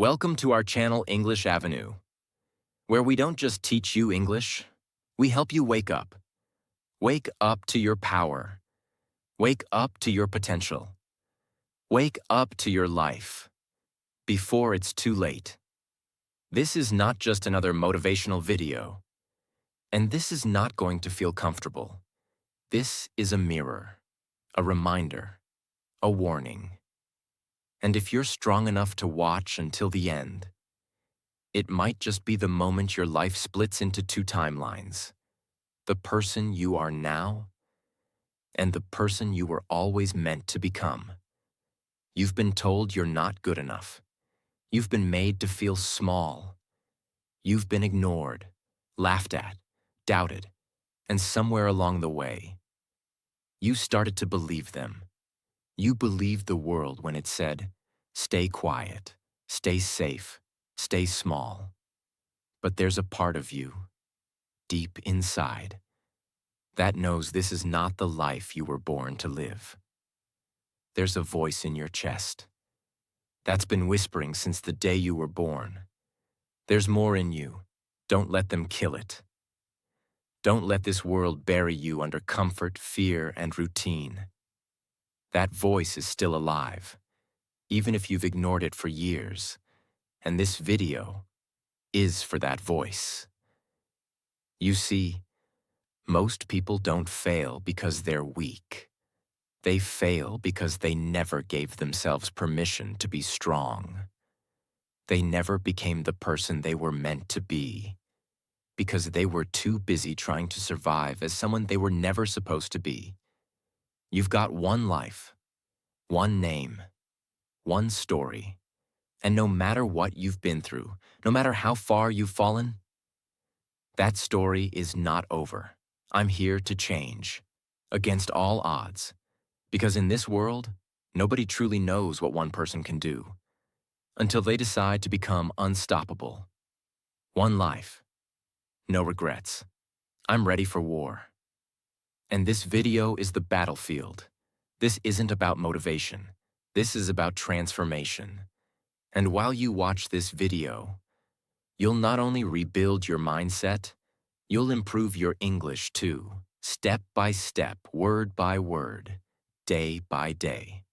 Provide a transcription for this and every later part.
Welcome to our channel English Avenue, where we don't just teach you English, we help you wake up. Wake up to your power. Wake up to your potential. Wake up to your life before it's too late. This is not just another motivational video, and this is not going to feel comfortable. This is a mirror, a reminder, a warning. And if you're strong enough to watch until the end, it might just be the moment your life splits into two timelines. The person you are now and the person you were always meant to become. You've been told you're not good enough. You've been made to feel small. You've been ignored, laughed at, doubted, and somewhere along the way, you started to believe them. You believed the world when it said, stay quiet, stay safe, stay small. But there's a part of you, deep inside, that knows this is not the life you were born to live. There's a voice in your chest that's been whispering since the day you were born. There's more in you. Don't let them kill it. Don't let this world bury you under comfort, fear, and routine. That voice is still alive, even if you've ignored it for years, and this video is for that voice. You see, most people don't fail because they're weak. They fail because they never gave themselves permission to be strong. They never became the person they were meant to be because they were too busy trying to survive as someone they were never supposed to be. You've got one life, one name, one story, and no matter what you've been through, no matter how far you've fallen, that story is not over. I'm here to change, against all odds, because in this world, nobody truly knows what one person can do until they decide to become unstoppable. One life, no regrets. I'm ready for war. And this video is the battlefield. This isn't about motivation. This is about transformation. And while you watch this video, you'll not only rebuild your mindset, you'll improve your English too, step by step, word by word, day by day.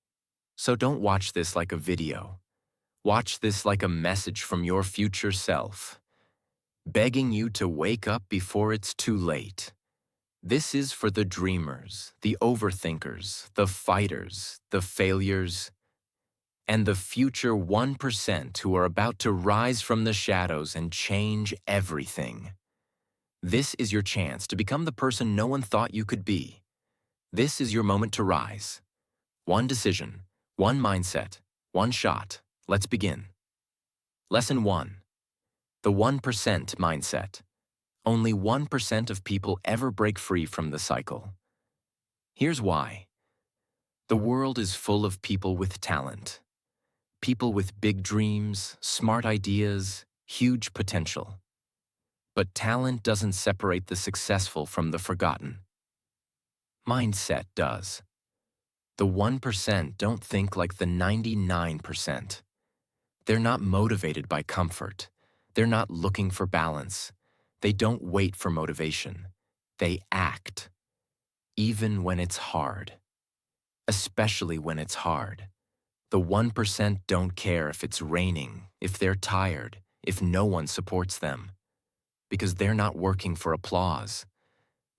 So don't watch this like a video. Watch this like a message from your future self, begging you to wake up before it's too late. This is for the dreamers, the overthinkers, the fighters, the failures, and the future 1% who are about to rise from the shadows and change everything. This is your chance to become the person no one thought you could be. This is your moment to rise. One decision, one mindset, one shot. Let's begin. Lesson 1. The 1% mindset. Only 1% of people ever break free from the cycle. Here's why. The world is full of people with talent. People with big dreams, smart ideas, huge potential. But talent doesn't separate the successful from the forgotten. Mindset does. The 1% don't think like the 99%. They're not motivated by comfort. They're not looking for balance. They don't wait for motivation. They act, even when it's hard. Especially when it's hard. The 1% don't care if it's raining, if they're tired, if no one supports them. Because they're not working for applause.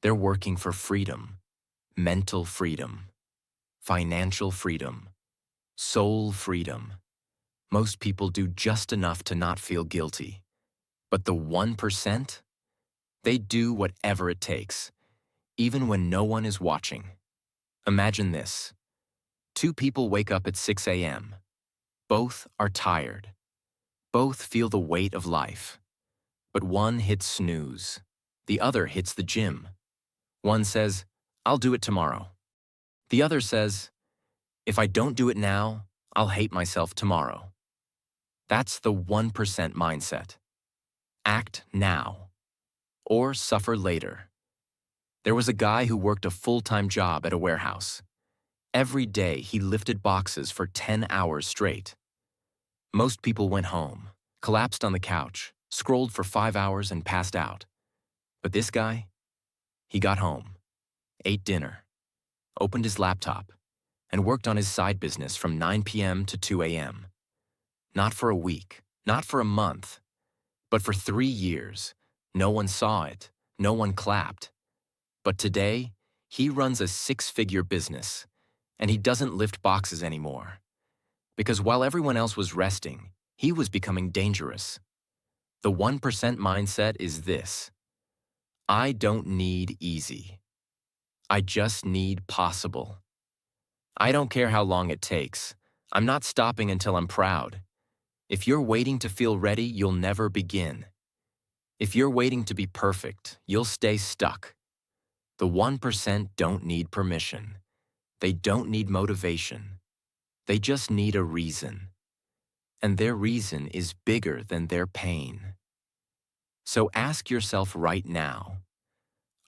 They're working for freedom, mental freedom, financial freedom, soul freedom. Most people do just enough to not feel guilty. But the 1%? They do whatever it takes, even when no one is watching. Imagine this. Two people wake up at 6 a.m. Both are tired. Both feel the weight of life. But one hits snooze. The other hits the gym. One says, I'll do it tomorrow. The other says, if I don't do it now, I'll hate myself tomorrow. That's the 1% mindset. Act now, or suffer later. There was a guy who worked a full-time job at a warehouse. Every day he lifted boxes for 10 hours straight. Most people went home, collapsed on the couch, scrolled for 5 hours and passed out. But this guy, he got home, ate dinner, opened his laptop, and worked on his side business from 9 p.m. to 2 a.m. Not for a week, not for a month, but for 3 years. No one saw it, no one clapped. But today, he runs a 6-figure business, and he doesn't lift boxes anymore. Because while everyone else was resting, he was becoming dangerous. The 1% mindset is this: I don't need easy. I just need possible. I don't care how long it takes. I'm not stopping until I'm proud. If you're waiting to feel ready, you'll never begin. If you're waiting to be perfect, you'll stay stuck. The 1% don't need permission. They don't need motivation. They just need a reason. And their reason is bigger than their pain. So ask yourself right now,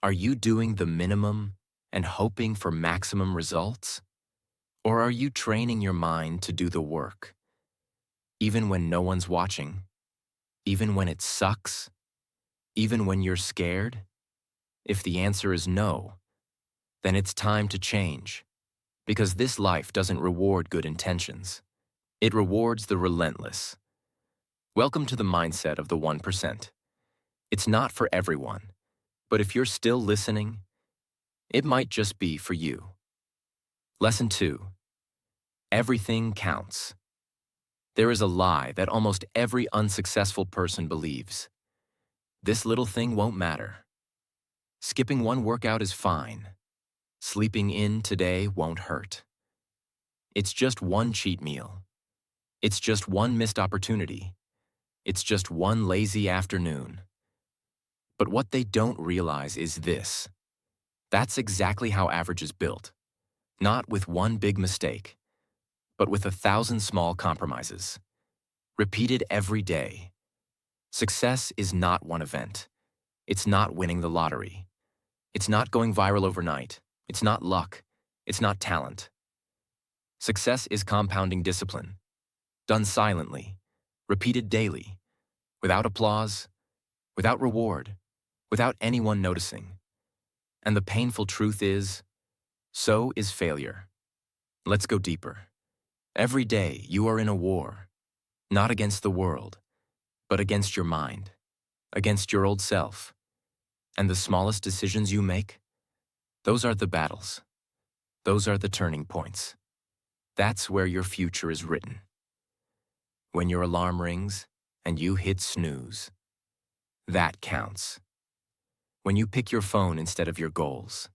are you doing the minimum and hoping for maximum results? Or are you training your mind to do the work? Even when no one's watching? Even when it sucks? Even when you're scared? If the answer is no, then it's time to change. Because this life doesn't reward good intentions. It rewards the relentless. Welcome to the mindset of the 1%. It's not for everyone, but if you're still listening, it might just be for you. Lesson 2. Everything counts. There is a lie that almost every unsuccessful person believes. This little thing won't matter. Skipping one workout is fine. Sleeping in today won't hurt. It's just one cheat meal. It's just one missed opportunity. It's just one lazy afternoon. But what they don't realize is this: that's exactly how average is built. Not with one big mistake, but with 1,000 small compromises. Repeated every day. Success is not one event. It's not winning the lottery. It's not going viral overnight. It's not luck. It's not talent. Success is compounding discipline, done silently, repeated daily, without applause, without reward, without anyone noticing. And the painful truth is, so is failure. Let's go deeper. Every day you are in a war, not against the world, but against your mind, against your old self. And the smallest decisions you make, those are the battles. Those are the turning points. That's where your future is written. When your alarm rings and you hit snooze, that counts. When you pick your phone instead of your goals,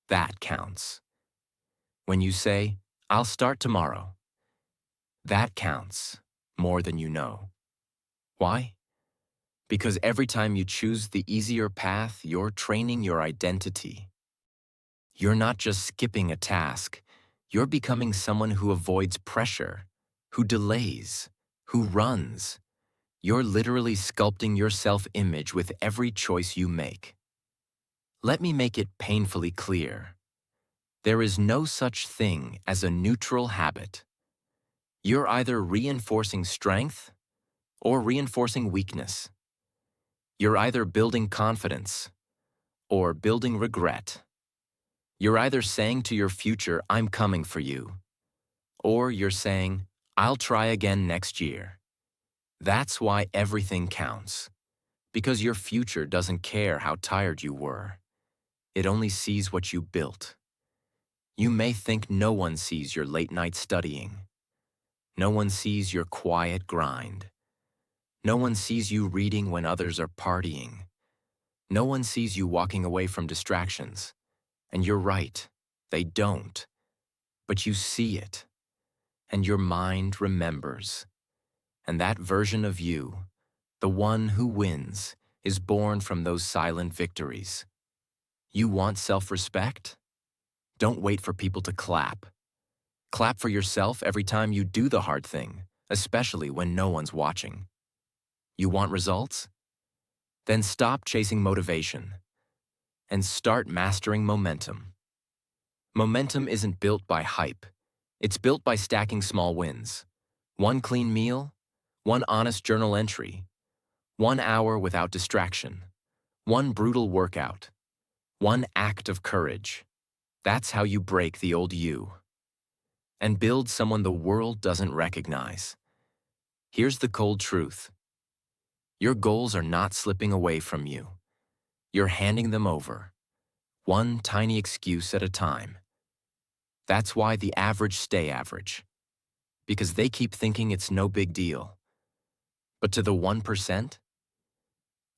that counts. When you say, I'll start tomorrow, that counts more than you know. Why? Because every time you choose the easier path, you're training your identity. You're not just skipping a task, you're becoming someone who avoids pressure, who delays, who runs. You're literally sculpting your self-image with every choice you make. Let me make it painfully clear. There is no such thing as a neutral habit. You're either reinforcing strength or reinforcing weakness. You're either building confidence or building regret. You're either saying to your future, I'm coming for you, or you're saying, I'll try again next year. That's why everything counts, because your future doesn't care how tired you were. It only sees what you built. You may think no one sees your late night studying. No one sees your quiet grind. No one sees you reading when others are partying. No one sees you walking away from distractions. And you're right, they don't. But you see it, and your mind remembers. And that version of you, the one who wins, is born from those silent victories. You want self-respect? Don't wait for people to clap. Clap for yourself every time you do the hard thing, especially when no one's watching. You want results? Then stop chasing motivation and start mastering momentum. Momentum isn't built by hype. It's built by stacking small wins. One clean meal, one honest journal entry, 1 hour without distraction, one brutal workout, one act of courage. That's how you break the old you and build someone the world doesn't recognize. Here's the cold truth. Your goals are not slipping away from you. You're handing them over, one tiny excuse at a time. That's why the average stay average, because they keep thinking it's no big deal. But to the 1%,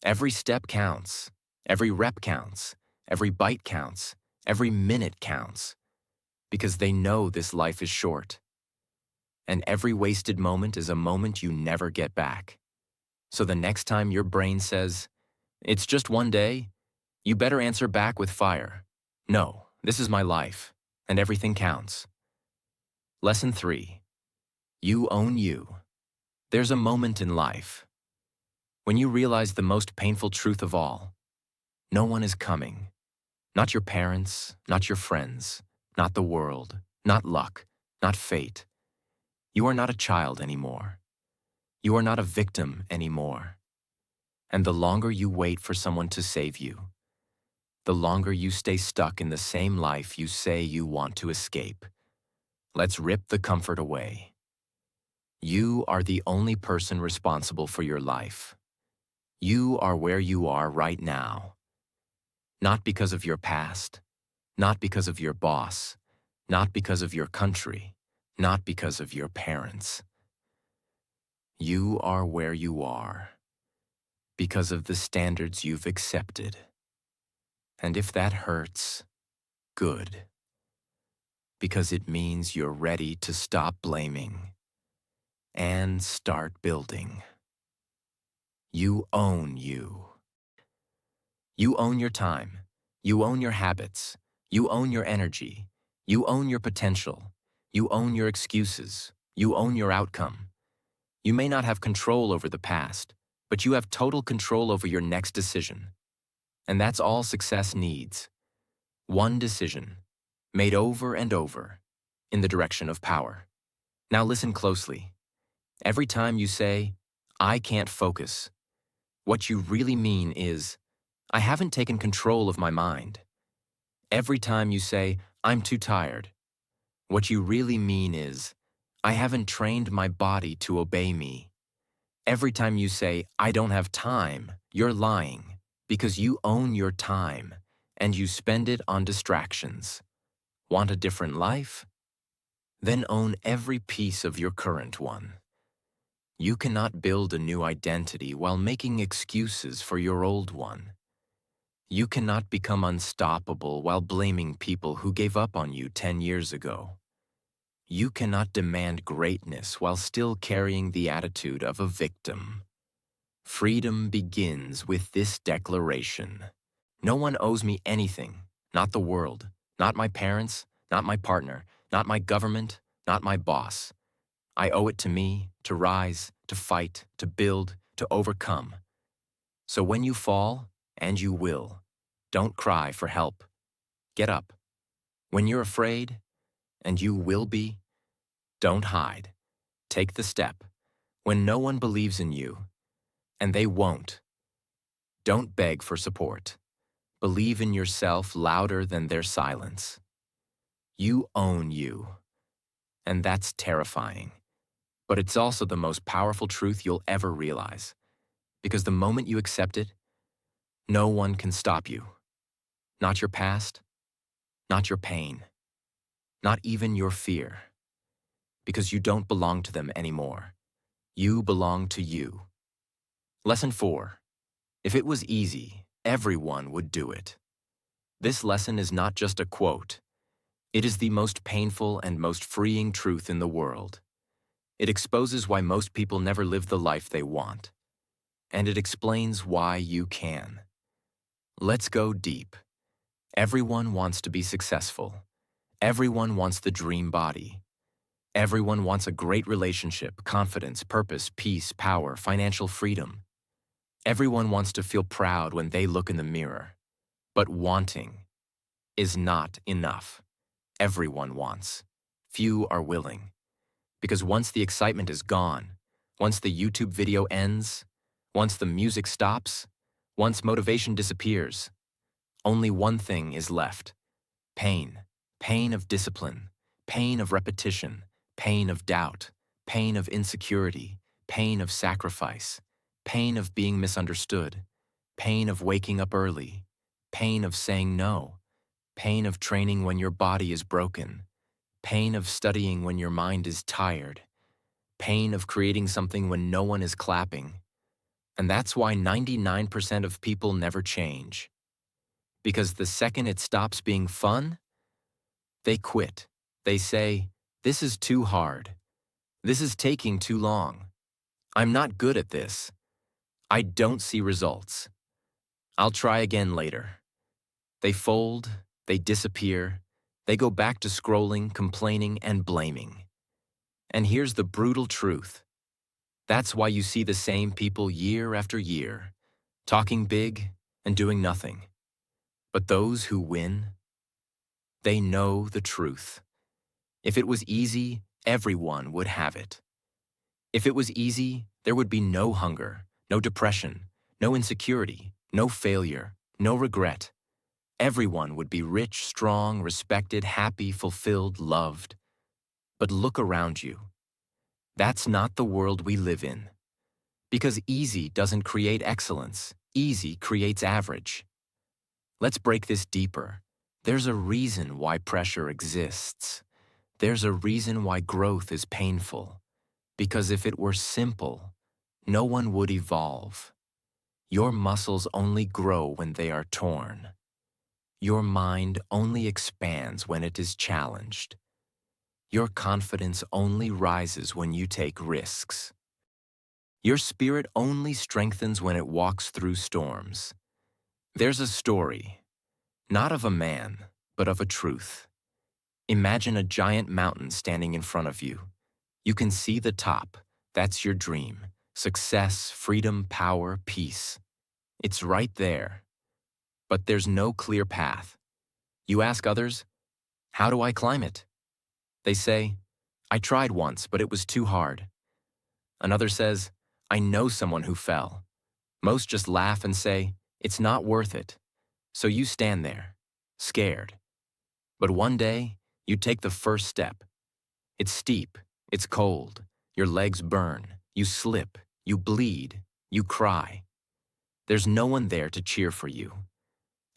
every step counts, every rep counts, every bite counts, every minute counts, because they know this life is short. And every wasted moment is a moment you never get back. So the next time your brain says, "It's just one day," you better answer back with fire. "No, this is my life, and everything counts." Lesson 3. You own you. There's a moment in life when you realize the most painful truth of all. No one is coming. Not your parents, not your friends, not the world, not luck, not fate. You are not a child anymore. You are not a victim anymore. And the longer you wait for someone to save you, the longer you stay stuck in the same life you say you want to escape. Let's rip the comfort away. You are the only person responsible for your life. You are where you are right now. Not because of your past, not because of your boss, not because of your country, not because of your parents. You are where you are because of the standards you've accepted. And if that hurts, good. Because it means you're ready to stop blaming and start building. You own you. You own your time. You own your habits. You own your energy. You own your potential. You own your excuses. You own your outcome. You may not have control over the past, but you have total control over your next decision. And that's all success needs. One decision, made over and over, in the direction of power. Now listen closely. Every time you say, "I can't focus," what you really mean is, "I haven't taken control of my mind." Every time you say, "I'm too tired," what you really mean is, "I haven't trained my body to obey me." Every time you say, "I don't have time," you're lying, because you own your time, and you spend it on distractions. Want a different life? Then own every piece of your current one. You cannot build a new identity while making excuses for your old one. You cannot become unstoppable while blaming people who gave up on you 10 years ago. You cannot demand greatness while still carrying the attitude of a victim. Freedom begins with this declaration. No one owes me anything, not the world, not my parents, not my partner, not my government, not my boss. I owe it to me to rise, to fight, to build, to overcome. So when you fall, and you will, don't cry for help. Get up. When you're afraid, and you will be, don't hide. Take the step. When no one believes in you, and they won't, don't beg for support. Believe in yourself louder than their silence. You own you, and that's terrifying. But it's also the most powerful truth you'll ever realize. Because the moment you accept it, no one can stop you. Not your past, not your pain, not even your fear. Because you don't belong to them anymore. You belong to you. Lesson 4. If it was easy, everyone would do it. This lesson is not just a quote. It is the most painful and most freeing truth in the world. It exposes why most people never live the life they want. And it explains why you can. Let's go deep. Everyone wants to be successful. Everyone wants the dream body. Everyone wants a great relationship, confidence, purpose, peace, power, financial freedom. Everyone wants to feel proud when they look in the mirror. But wanting is not enough. Everyone wants. Few are willing. Because once the excitement is gone, once the YouTube video ends, once the music stops, once motivation disappears, only one thing is left: pain. Pain of discipline, pain of repetition, pain of doubt, pain of insecurity, pain of sacrifice, pain of being misunderstood, pain of waking up early, pain of saying no, pain of training when your body is broken, pain of studying when your mind is tired, pain of creating something when no one is clapping. And that's why 99% of people never change. Because the second it stops being fun, they quit. They say, "This is too hard. This is taking too long. I'm not good at this. I don't see results. I'll try again later." They fold, they disappear, they go back to scrolling, complaining, and blaming. And here's the brutal truth. That's why you see the same people year after year, talking big and doing nothing. But those who win, they know the truth. If it was easy, everyone would have it. If it was easy, there would be no hunger, no depression, no insecurity, no failure, no regret. Everyone would be rich, strong, respected, happy, fulfilled, loved. But look around you. That's not the world we live in. Because easy doesn't create excellence. Easy creates average. Let's break this deeper. There's a reason why pressure exists. There's a reason why growth is painful. Because if it were simple, no one would evolve. Your muscles only grow when they are torn. Your mind only expands when it is challenged. Your confidence only rises when you take risks. Your spirit only strengthens when it walks through storms. There's a story, not of a man, but of a truth. Imagine a giant mountain standing in front of you. You can see the top. That's your dream. Success, freedom, power, peace. It's right there. But there's no clear path. You ask others, "How do I climb it?" They say, "I tried once, but it was too hard." Another says, "I know someone who fell." Most just laugh and say, "It's not worth it." So you stand there, scared. But one day, you take the first step. It's steep, it's cold, your legs burn, you slip, you bleed, you cry. There's no one there to cheer for you.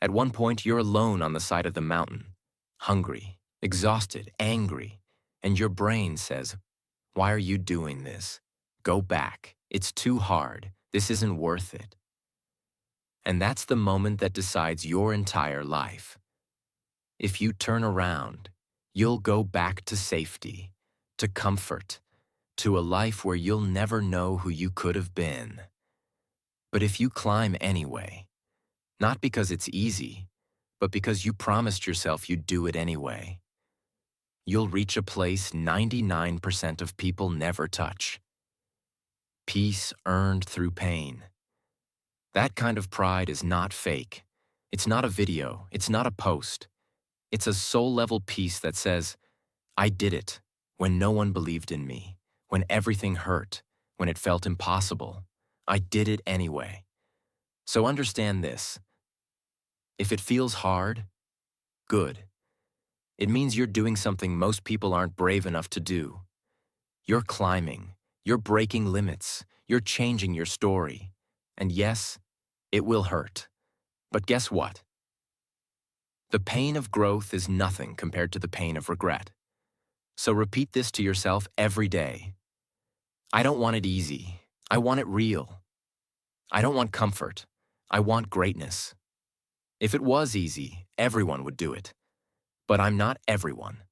At one point, you're alone on the side of the mountain, hungry, exhausted, angry, and your brain says, "Why are you doing this? Go back. It's too hard. This isn't worth it." And that's the moment that decides your entire life. If you turn around, you'll go back to safety, to comfort, to a life where you'll never know who you could have been. But if you climb anyway, not because it's easy, but because you promised yourself you'd do it anyway, you'll reach a place 99% of people never touch. Peace earned through pain. That kind of pride is not fake. It's not a video. It's not a post. It's a soul-level peace that says, "I did it when no one believed in me, when everything hurt, when it felt impossible. I did it anyway." So understand this. If it feels hard, good. It means you're doing something most people aren't brave enough to do. You're climbing. You're breaking limits. You're changing your story. And yes, it will hurt. But guess what? The pain of growth is nothing compared to the pain of regret. So repeat this to yourself every day. I don't want it easy. I want it real. I don't want comfort. I want greatness. If it was easy, everyone would do it. But I'm not everyone.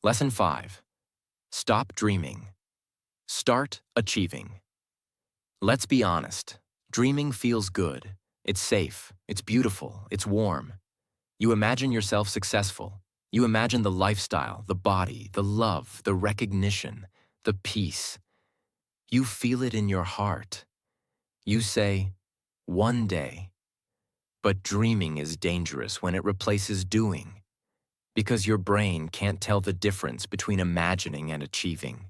Lesson 5. Stop dreaming. Start achieving. Let's be honest. Dreaming feels good. It's safe. It's beautiful. It's warm. You imagine yourself successful. You imagine the lifestyle, the body, the love, the recognition, the peace. You feel it in your heart. You say, "One day." But dreaming is dangerous when it replaces doing, because your brain can't tell the difference between imagining and achieving.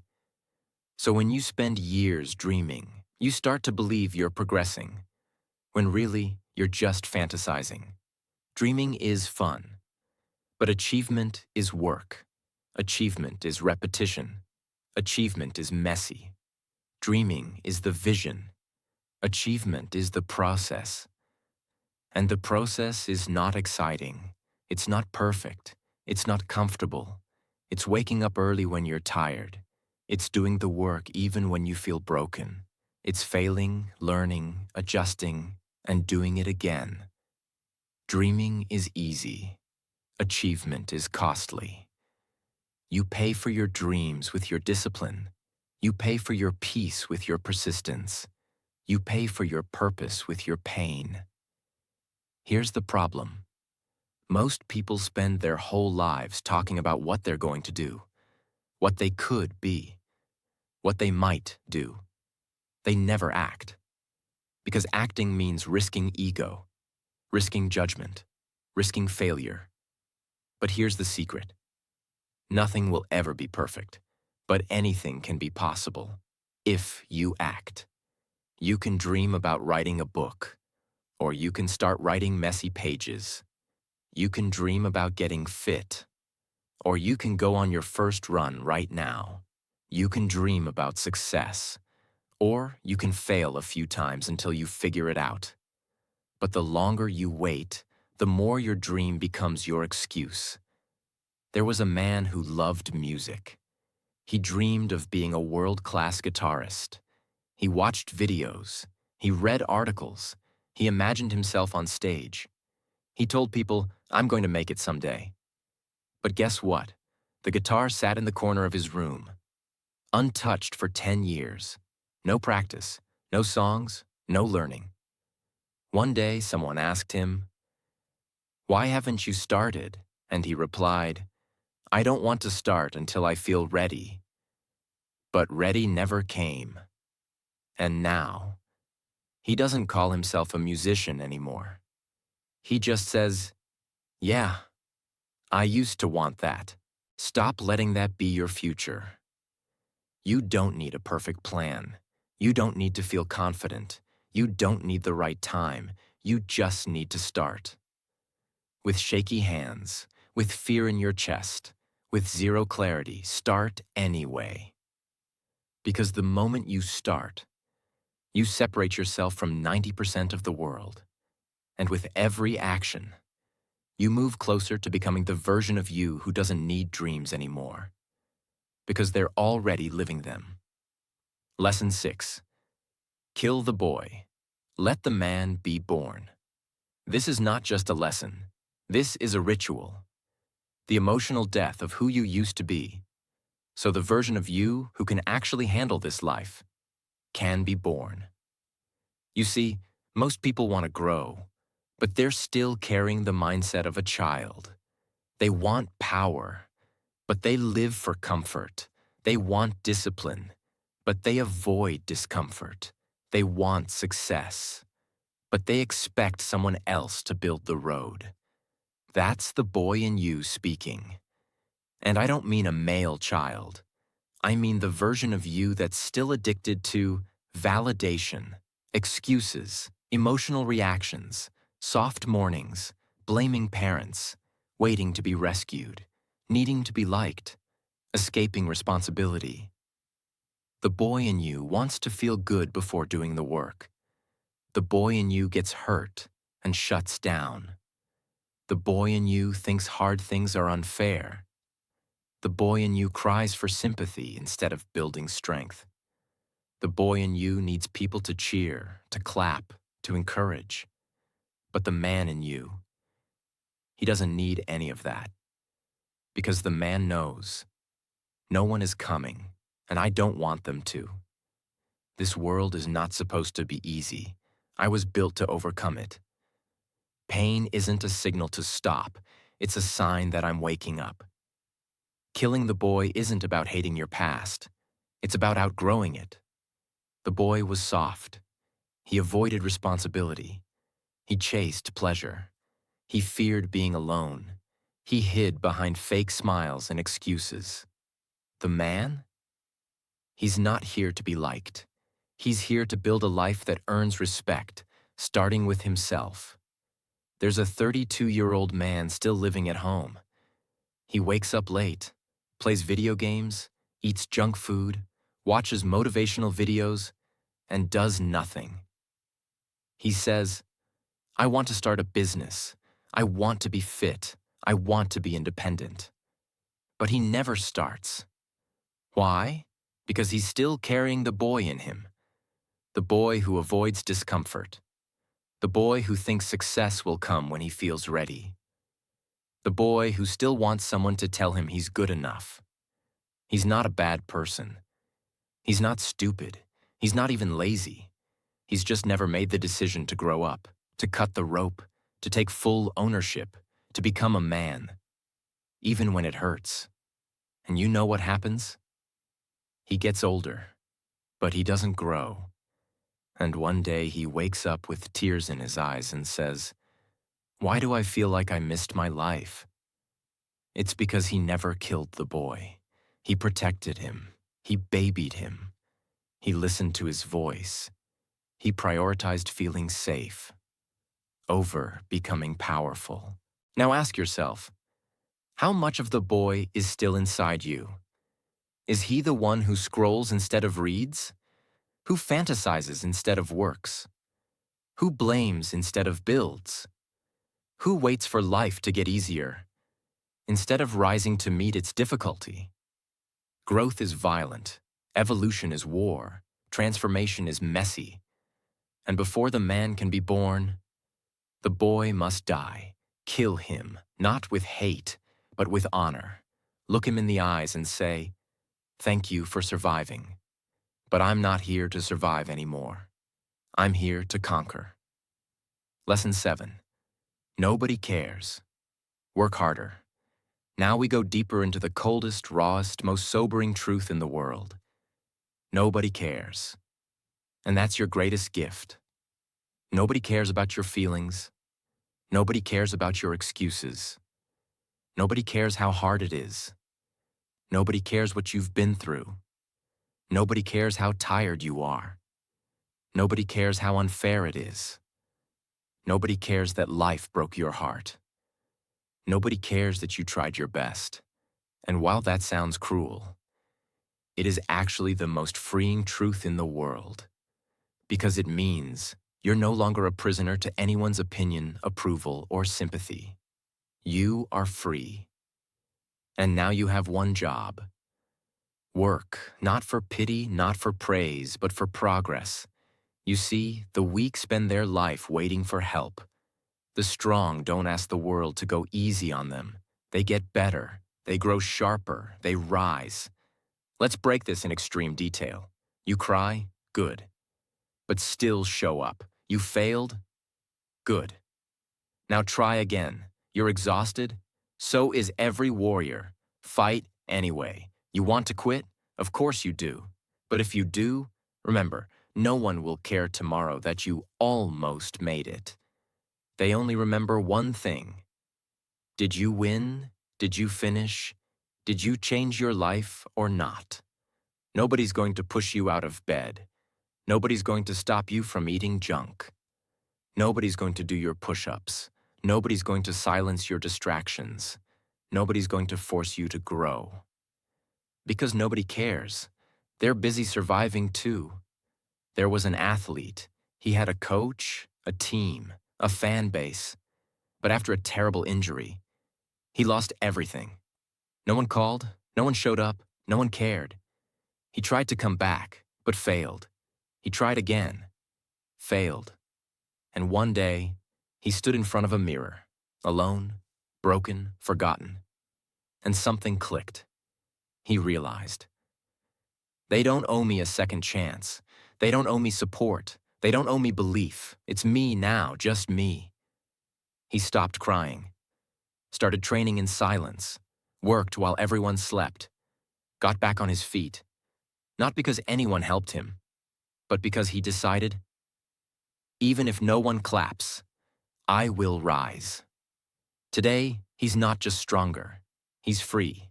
So when you spend years dreaming, you start to believe you're progressing, when really you're just fantasizing. Dreaming is fun, but achievement is work. Achievement is repetition. Achievement is messy. Dreaming is the vision. Achievement is the process. And the process is not exciting. It's not perfect. It's not comfortable. It's waking up early when you're tired. It's doing the work even when you feel broken. It's failing, learning, adjusting, and doing it again. Dreaming is easy. Achievement is costly. You pay for your dreams with your discipline. You pay for your peace with your persistence. You pay for your purpose with your pain. Here's the problem. Most people spend their whole lives talking about what they're going to do, what they could be, what they might do. They never act. Because acting means risking ego, risking judgment, risking failure. But here's the secret. Nothing will ever be perfect, but anything can be possible if you act. You can dream about writing a book, or you can start writing messy pages. You can dream about getting fit, or you can go on your first run right now. You can dream about success, or you can fail a few times until you figure it out. But the longer you wait, the more your dream becomes your excuse. There was a man who loved music. He dreamed of being a world-class guitarist. He watched videos. He read articles. He imagined himself on stage. He told people, "I'm going to make it someday." But guess what? The guitar sat in the corner of his room, untouched for 10 years. No practice, no songs, no learning. One day, someone asked him, "Why haven't you started?" And he replied, "I don't want to start until I feel ready." But ready never came. And now, he doesn't call himself a musician anymore. He just says, "Yeah, I used to want that." Stop letting that be your future. You don't need a perfect plan. You don't need to feel confident. You don't need the right time. You just need to start. With shaky hands, with fear in your chest, with zero clarity, start anyway. Because the moment you start, you separate yourself from 90% of the world. And with every action, you move closer to becoming the version of you who doesn't need dreams anymore, because they're already living them. Lesson 6. Kill the boy. Let the man be born. This is not just a lesson. This is a ritual. The emotional death of who you used to be, so the version of you who can actually handle this life can be born. You see, most people want to grow, but they're still carrying the mindset of a child. They want power, but they live for comfort. They want discipline, but they avoid discomfort. They want success, but they expect someone else to build the road. That's the boy in you speaking. And I don't mean a male child. I mean the version of you that's still addicted to validation, excuses, emotional reactions, soft mornings, blaming parents, waiting to be rescued, needing to be liked, escaping responsibility. The boy in you wants to feel good before doing the work. The boy in you gets hurt and shuts down. The boy in you thinks hard things are unfair. The boy in you cries for sympathy instead of building strength. The boy in you needs people to cheer, to clap, to encourage. But the man in you, he doesn't need any of that. Because the man knows, no one is coming, and I don't want them to. This world is not supposed to be easy. I was built to overcome it. Pain isn't a signal to stop. It's a sign that I'm waking up. Killing the boy isn't about hating your past. It's about outgrowing it. The boy was soft. He avoided responsibility. He chased pleasure. He feared being alone. He hid behind fake smiles and excuses. The man? He's not here to be liked. He's here to build a life that earns respect, starting with himself. There's a 32-year-old man still living at home. He wakes up late, plays video games, eats junk food, watches motivational videos, and does nothing. He says, "I want to start a business. I want to be fit. I want to be independent." But he never starts. Why? Because he's still carrying the boy in him. The boy who avoids discomfort. The boy who thinks success will come when he feels ready. The boy who still wants someone to tell him he's good enough. He's not a bad person. He's not stupid. He's not even lazy. He's just never made the decision to grow up, to cut the rope, to take full ownership, to become a man, even when it hurts. And you know what happens? He gets older, but he doesn't grow. And one day he wakes up with tears in his eyes and says, "Why do I feel like I missed my life?" It's because he never killed the boy. He protected him. He babied him. He listened to his voice. He prioritized feeling safe over becoming powerful. Now ask yourself, how much of the boy is still inside you? Is he the one who scrolls instead of reads? Who fantasizes instead of works? Who blames instead of builds? Who waits for life to get easier instead of rising to meet its difficulty? Growth is violent. Evolution is war. Transformation is messy. And before the man can be born, the boy must die. Kill him, not with hate, but with honor. Look him in the eyes and say, "Thank you for surviving. But I'm not here to survive anymore. I'm here to conquer." Lesson 7. Nobody cares. Work harder. Now we go deeper into the coldest, rawest, most sobering truth in the world. Nobody cares. And that's your greatest gift. Nobody cares about your feelings. Nobody cares about your excuses. Nobody cares how hard it is. Nobody cares what you've been through. Nobody cares how tired you are. Nobody cares how unfair it is. Nobody cares that life broke your heart. Nobody cares that you tried your best. And while that sounds cruel, it is actually the most freeing truth in the world, because it means you're no longer a prisoner to anyone's opinion, approval, or sympathy. You are free. And now you have one job. Work, not for pity, not for praise, but for progress. You see, the weak spend their life waiting for help. The strong don't ask the world to go easy on them. They get better. They grow sharper. They rise. Let's break this in extreme detail. You cry? Good. But still show up. You failed? Good. Now try again. You're exhausted? So is every warrior. Fight anyway. You want to quit? Of course you do. But if you do, remember, no one will care tomorrow that you almost made it. They only remember one thing. Did you win? Did you finish? Did you change your life or not? Nobody's going to push you out of bed. Nobody's going to stop you from eating junk. Nobody's going to do your push-ups. Nobody's going to silence your distractions. Nobody's going to force you to grow. Because nobody cares. They're busy surviving too. There was an athlete. He had a coach, a team, a fan base. But after a terrible injury, he lost everything. No one called, no one showed up, no one cared. He tried to come back, but failed. He tried again, failed. And one day, he stood in front of a mirror, alone, broken, forgotten. And something clicked. He realized, they don't owe me a second chance. They don't owe me support. They don't owe me belief. It's me now, just me. He stopped crying, started training in silence, worked while everyone slept, got back on his feet, not because anyone helped him, but because he decided, even if no one claps, I will rise. Today, he's not just stronger, he's free,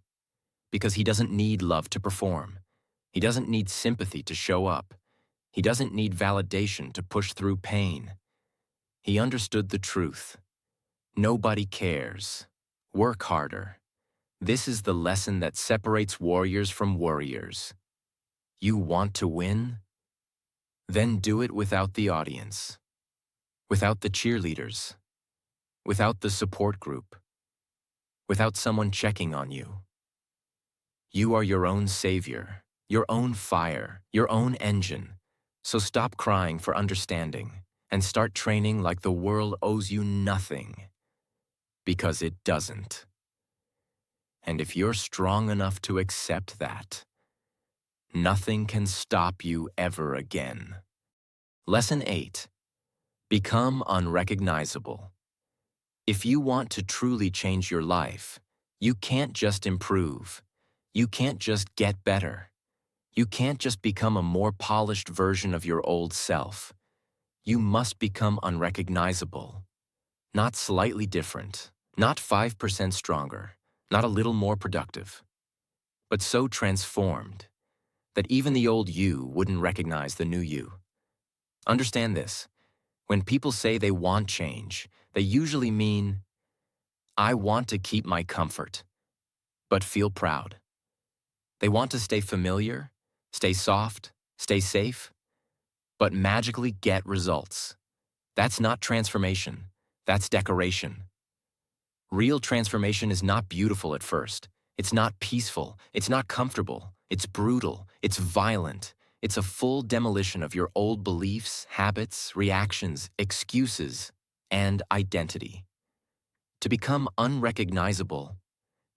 because he doesn't need love to perform. He doesn't need sympathy to show up. He doesn't need validation to push through pain. He understood the truth. Nobody cares. Work harder. This is the lesson that separates warriors from worriers. You want to win? Then do it without the audience, without the cheerleaders, without the support group, without someone checking on you. You are your own savior, your own fire, your own engine. So stop crying for understanding and start training like the world owes you nothing, because it doesn't. And if you're strong enough to accept that, nothing can stop you ever again. Lesson 8. Become unrecognizable. If you want to truly change your life, you can't just improve. You can't just get better. You can't just become a more polished version of your old self. You must become unrecognizable. Not slightly different, not 5% stronger, not a little more productive, but so transformed that even the old you wouldn't recognize the new you. Understand this. When people say they want change, they usually mean, I want to keep my comfort, but feel proud. They want to stay familiar, stay soft, stay safe, but magically get results. That's not transformation. That's decoration. Real transformation is not beautiful at first. It's not peaceful. It's not comfortable. It's brutal. It's violent. It's a full demolition of your old beliefs, habits, reactions, excuses, and identity. To become unrecognizable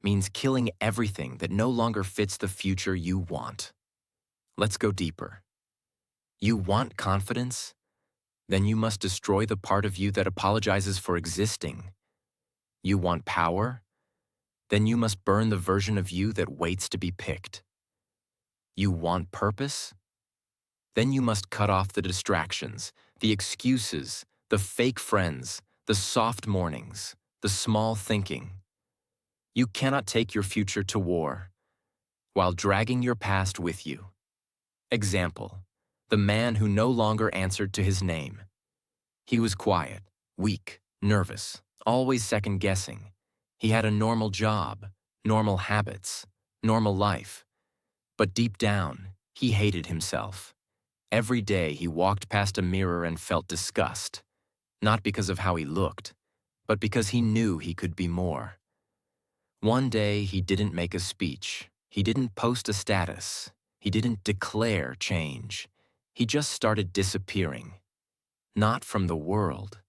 means killing everything that no longer fits the future you want. Let's go deeper. You want confidence? Then you must destroy the part of you that apologizes for existing. You want power? Then you must burn the version of you that waits to be picked. You want purpose? Then you must cut off the distractions, the excuses, the fake friends, the soft mornings, the small thinking. You cannot take your future to war while dragging your past with you. Example, the man who no longer answered to his name. He was quiet, weak, nervous, always second-guessing. He had a normal job, normal habits, normal life. But deep down, he hated himself. Every day he walked past a mirror and felt disgust, not because of how he looked, but because he knew he could be more. One day he didn't make a speech, he didn't post a status, he didn't declare change. He just started disappearing, not from the world,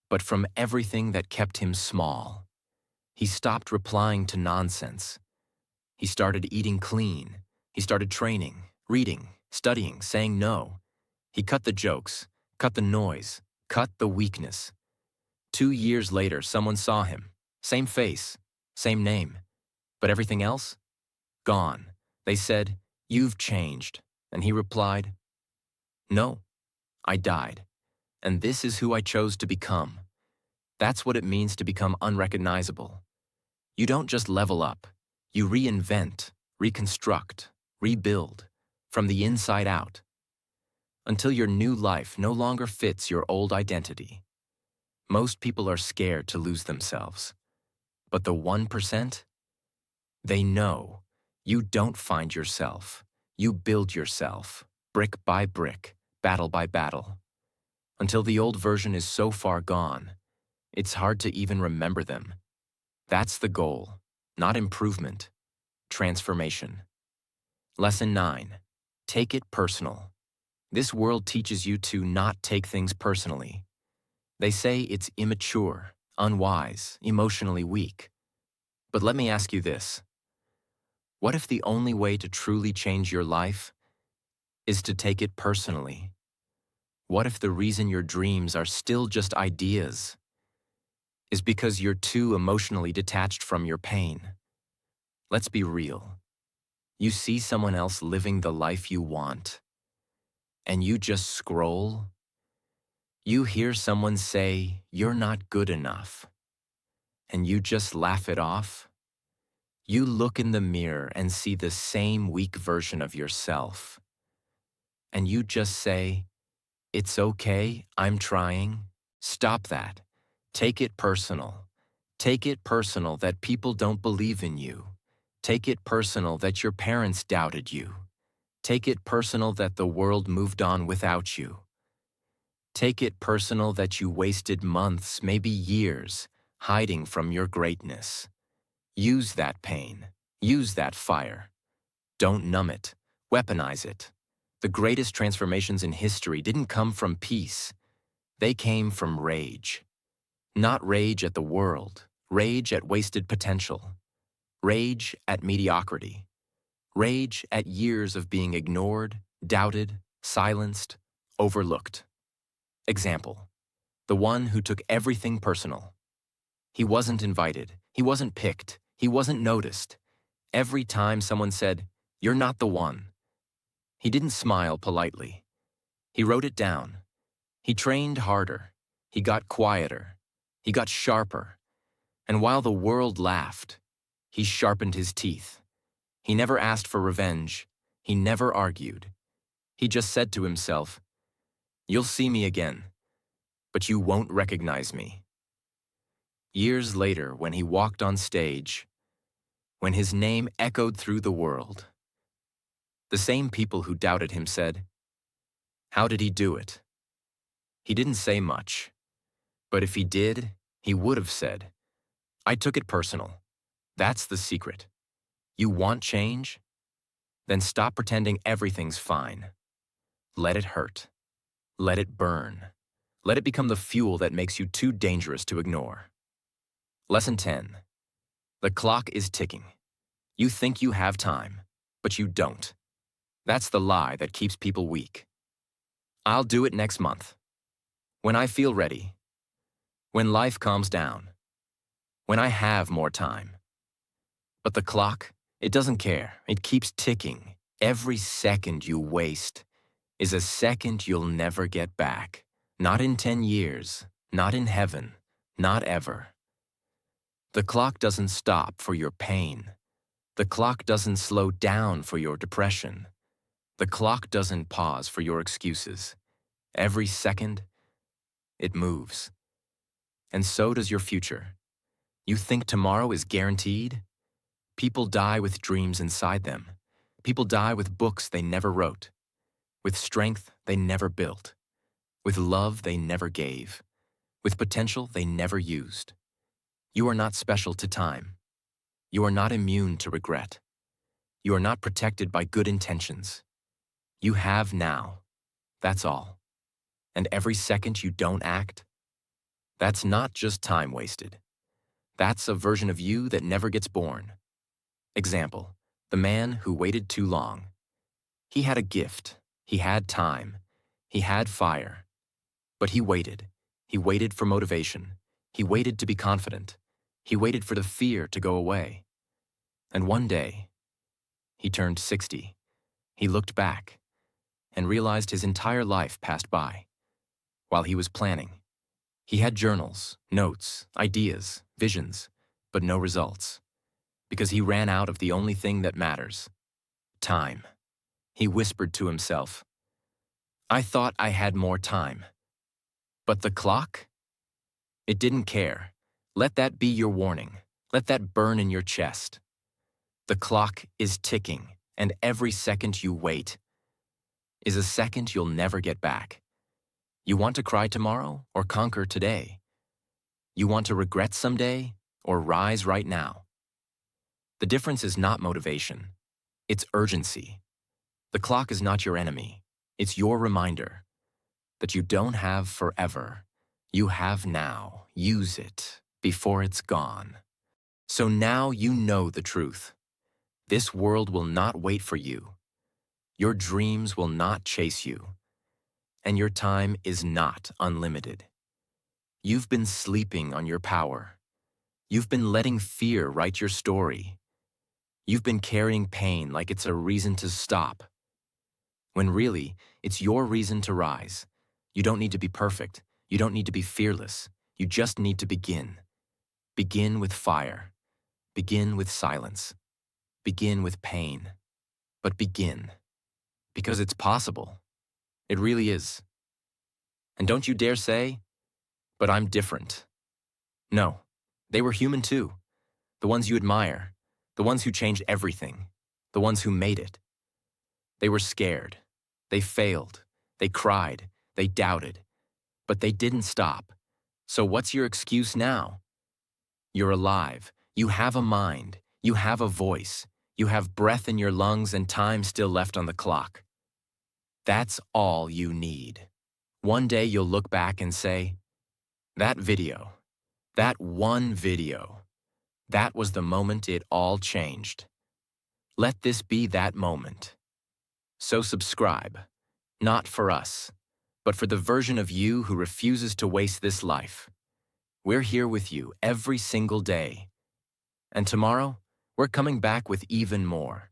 but from everything that kept him small. He stopped replying to nonsense. He started eating clean. He started training, reading, studying, saying no. He cut the jokes, cut the noise, cut the weakness. 2 years later, someone saw him. Same face, same name. But everything else? Gone. They said, "You've changed." And he replied, "No, I died. And this is who I chose to become." That's what it means to become unrecognizable. You don't just level up. You reinvent, reconstruct, rebuild, from the inside out, until your new life no longer fits your old identity. Most people are scared to lose themselves. But the 1%? They know you don't find yourself. You build yourself, brick by brick, battle by battle, until the old version is so far gone, it's hard to even remember them. That's the goal, not improvement, transformation. Lesson 9. Take it personal. This world teaches you to not take things personally. They say it's immature, unwise, emotionally weak. But let me ask you this. What if the only way to truly change your life is to take it personally? What if the reason your dreams are still just ideas is because you're too emotionally detached from your pain? Let's be real. You see someone else living the life you want, and you just scroll. You hear someone say, "You're not good enough," and you just laugh it off. You look in the mirror and see the same weak version of yourself. And you just say, "It's okay, I'm trying." Stop that. Take it personal. Take it personal that people don't believe in you. Take it personal that your parents doubted you. Take it personal that the world moved on without you. Take it personal that you wasted months, maybe years, hiding from your greatness. Use that pain. Use that fire. Don't numb it. Weaponize it. The greatest transformations in history didn't come from peace. They came from rage. Not rage at the world, rage at wasted potential. Rage at mediocrity. Rage at years of being ignored, doubted, silenced, overlooked. Example: the one who took everything personal. He wasn't invited, he wasn't picked, he wasn't noticed. Every time someone said, "You're not the one," he didn't smile politely. He wrote it down. He trained harder. He got quieter. He got sharper. And while the world laughed, he sharpened his teeth. He never asked for revenge. He never argued. He just said to himself, "You'll see me again, but you won't recognize me." Years later, when he walked on stage, when his name echoed through the world, the same people who doubted him said, "How did he do it?" He didn't say much, but if he did, he would have said, "I took it personal. That's the secret. You want change? Then stop pretending everything's fine. Let it hurt. Let it burn. Let it become the fuel that makes you too dangerous to ignore." Lesson 10. The clock is ticking. You think you have time, but you don't. That's the lie that keeps people weak. I'll do it next month. When I feel ready. When life calms down. When I have more time. But the clock, it doesn't care. It keeps ticking. Every second you waste is a second you'll never get back. Not in 10 years, not in heaven, not ever. The clock doesn't stop for your pain. The clock doesn't slow down for your depression. The clock doesn't pause for your excuses. Every second, it moves. And so does your future. You think tomorrow is guaranteed? People die with dreams inside them. People die with books they never wrote, with strength they never built, with love they never gave, with potential they never used. You are not special to time. You are not immune to regret. You are not protected by good intentions. You have now. That's all. And every second you don't act, that's not just time wasted. That's a version of you that never gets born. Example: the man who waited too long. He had a gift. He had time. He had fire. But he waited. He waited for motivation. He waited to be confident. He waited for the fear to go away. And one day, he turned 60. He looked back and realized his entire life passed by. While he was planning, he had journals, notes, ideas, visions, but no results. Because he ran out of the only thing that matters: time. He whispered to himself, "I thought I had more time." But the clock? It didn't care. Let that be your warning. Let that burn in your chest. The clock is ticking, and every second you wait is a second you'll never get back. You want to cry tomorrow or conquer today? You want to regret someday or rise right now? The difference is not motivation. It's urgency. The clock is not your enemy. It's your reminder that you don't have forever. You have now. Use it before it's gone. So now you know the truth. This world will not wait for you. Your dreams will not chase you. And your time is not unlimited. You've been sleeping on your power. You've been letting fear write your story. You've been carrying pain like it's a reason to stop, when really, it's your reason to rise. You don't need to be perfect. You don't need to be fearless. You just need to begin. Begin with fire. Begin with silence. Begin with pain. But begin. Because it's possible. It really is. And don't you dare say, but I'm different. No, they were human too. The ones you admire. The ones who changed everything. The ones who made it. They were scared. They failed. They cried. They doubted. But they didn't stop. So what's your excuse now? You're alive. You have a mind. You have a voice. You have breath in your lungs and time still left on the clock. That's all you need. One day you'll look back and say, that video, that one video, that was the moment it all changed. Let this be that moment. So subscribe, not for us, but for the version of you who refuses to waste this life. We're here with you every single day. And tomorrow, we're coming back with even more.